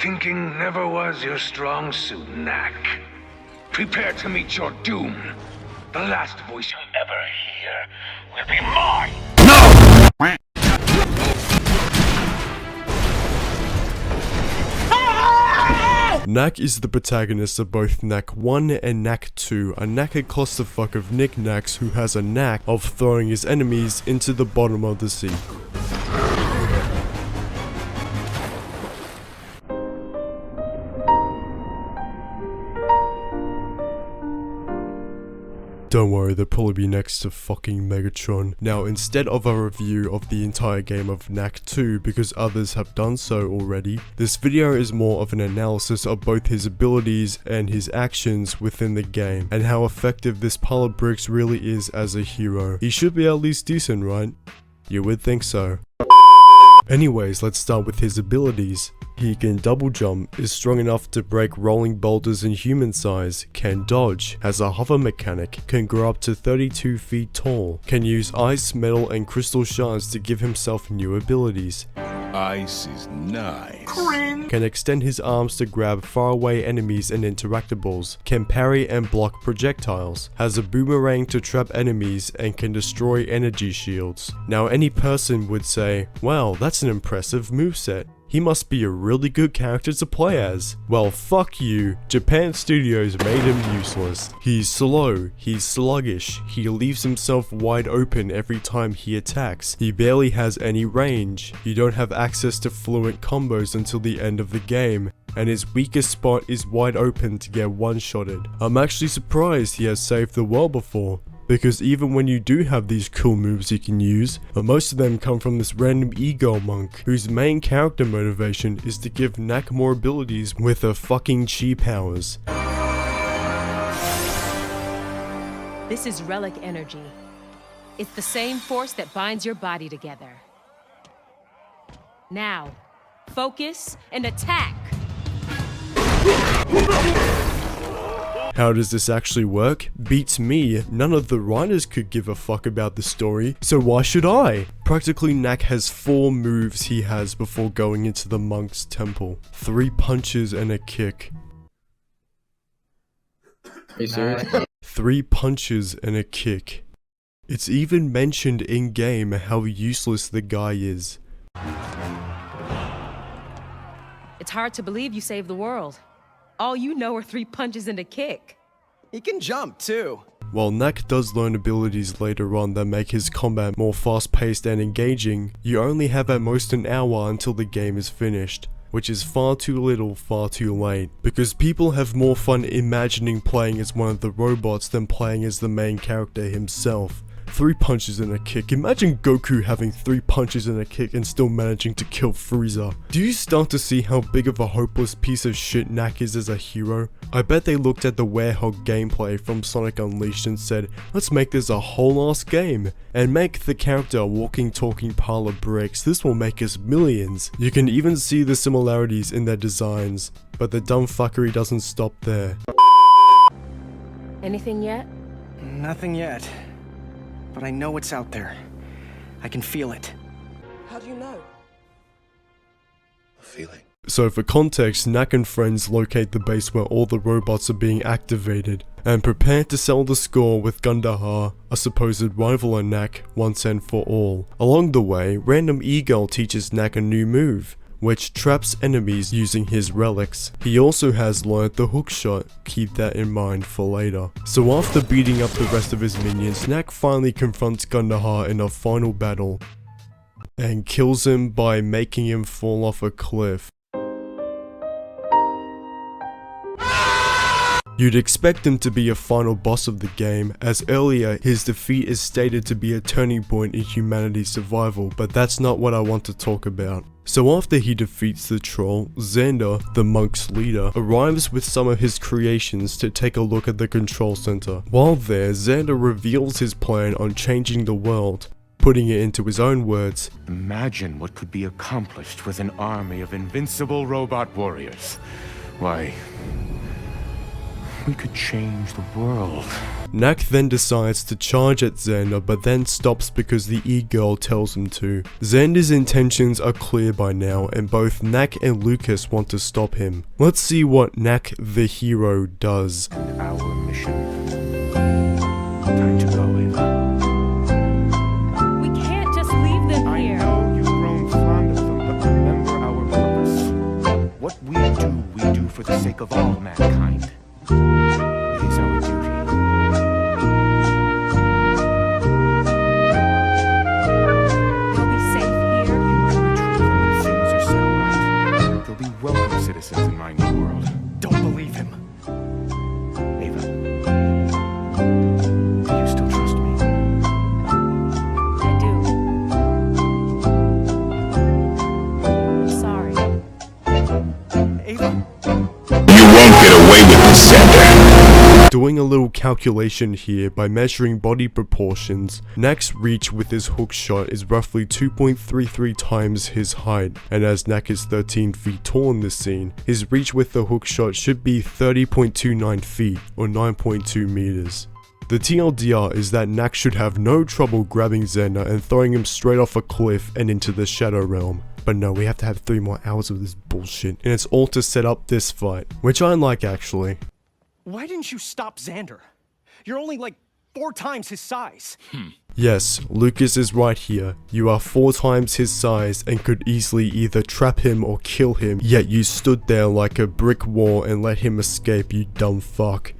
Thinking never was your strong suit, Knack. Prepare to meet your doom. The last voice you'll ever hear will be mine! Knack is the protagonist of both Knack 1 and Knack 2, a knacker clusterfuck of knickknacks who has a knack of throwing his enemies into the bottom of the sea. Don't worry, they'll probably be next to fucking Megatron. Now, instead of a review of the entire game of Knack 2, because others have done so already, this video is more of an analysis of both his abilities and his actions within the game, and how effective this pile of bricks really is as a hero. He should be at least decent, right? You would think so. Anyways, let's start with his abilities. He can double jump, is strong enough to break rolling boulders in human size, can dodge, has a hover mechanic, can grow up to 32 feet tall, can use ice, metal and crystal shards to give himself new abilities. Ice is nice. Can extend his arms to grab faraway enemies and interactables, can parry and block projectiles, has a boomerang to trap enemies and can destroy energy shields. Now any person would say, wow, that's an impressive moveset. He must be a really good character to play as. Well, fuck you. Japan Studios made him useless. He's slow, he's sluggish, he leaves himself wide open every time he attacks. He barely has any range. You don't have access to fluent combos until the end of the game, and his weakest spot is wide open to get one-shotted. I'm actually surprised he has saved the world before, because even when you do have these cool moves you can use, most of them come from this random ego monk, whose main character motivation is to give Knack more abilities with her fucking chi powers. This is relic energy. It's the same force that binds your body together. Now, focus and attack! How does this actually work? Beats me, none of the writers could give a fuck about the story, so why should I? Practically Knack has 4 moves he has before going into the monk's temple. 3 punches and a kick. Are you serious? 3 punches and a kick. It's even mentioned in game how useless the guy is. It's hard to believe you saved the world. All you know are 3 punches and a kick. He can jump, too. While Knack does learn abilities later on that make his combat more fast-paced and engaging, you only have at most an hour until the game is finished, which is far too little, far too late, because people have more fun imagining playing as one of the robots than playing as the main character himself. 3 punches and a kick. Imagine Goku having 3 punches and a kick and still managing to kill Frieza. Do you start to see how big of a hopeless piece of shit Knack is as a hero? I bet they looked at the Werehog gameplay from Sonic Unleashed and said, let's make this a whole ass game, and make the character a walking talking pile of bricks. This will make us millions. You can even see the similarities in their designs, but the dumb fuckery doesn't stop there. Anything yet? Nothing yet. But I know it's out there. I can feel it. How do you know? A feeling. So for context, Knack and friends locate the base where all the robots are being activated, and prepare to settle the score with Gundahar, a supposed rival of Knack, once and for all. Along the way, random E-Girl teaches Knack a new move, which traps enemies using his relics. He also has learned the hook shot, keep that in mind for later. So after beating up the rest of his minions, Knack finally confronts Gundahar in a final battle, and kills him by making him fall off a cliff. You'd expect him to be a final boss of the game, as earlier his defeat is stated to be a turning point in humanity's survival, but that's not what I want to talk about. So after he defeats the troll, Xander, the monk's leader, arrives with some of his creations to take a look at the control center. While there, Xander reveals his plan on changing the world, putting it into his own words. Imagine what could be accomplished with an army of invincible robot warriors. Why, We could change the world. Knack then decides to charge at Xander, but then stops because the e-girl tells him to. Xander's intentions are clear by now, and both Knack and Lucas want to stop him. Let's see what Knack the hero does. And our mission. Time to go, Ava. We can't just leave them I here. know you've grown fond of them, but remember our purpose. What we do for the sake of all mankind. It is our duty. They'll be safe here. You can retrieve them when things are set right. They'll be welcome citizens in my new world. Don't believe him. Ava, do you still trust me? I do. I'm sorry. Ava, You won't get away with this, Xander. Doing a little calculation here by measuring body proportions, Knack's reach with his hookshot is roughly 2.33 times his height, and as Knack is 13 feet tall in this scene, his reach with the hookshot should be 30.29 feet or 9.2 meters. The TLDR is that Knack should have no trouble grabbing Xander and throwing him straight off a cliff and into the Shadow Realm. But no, we have to have 3 more hours of this bullshit, and it's all to set up this fight, which I like actually. why didn't you stop Xander? You're only like 4 times his size. Yes, Lucas is right here. You are 4 times his size and could easily either trap him or kill him, yet you stood there like a brick wall and let him escape, you dumb fuck.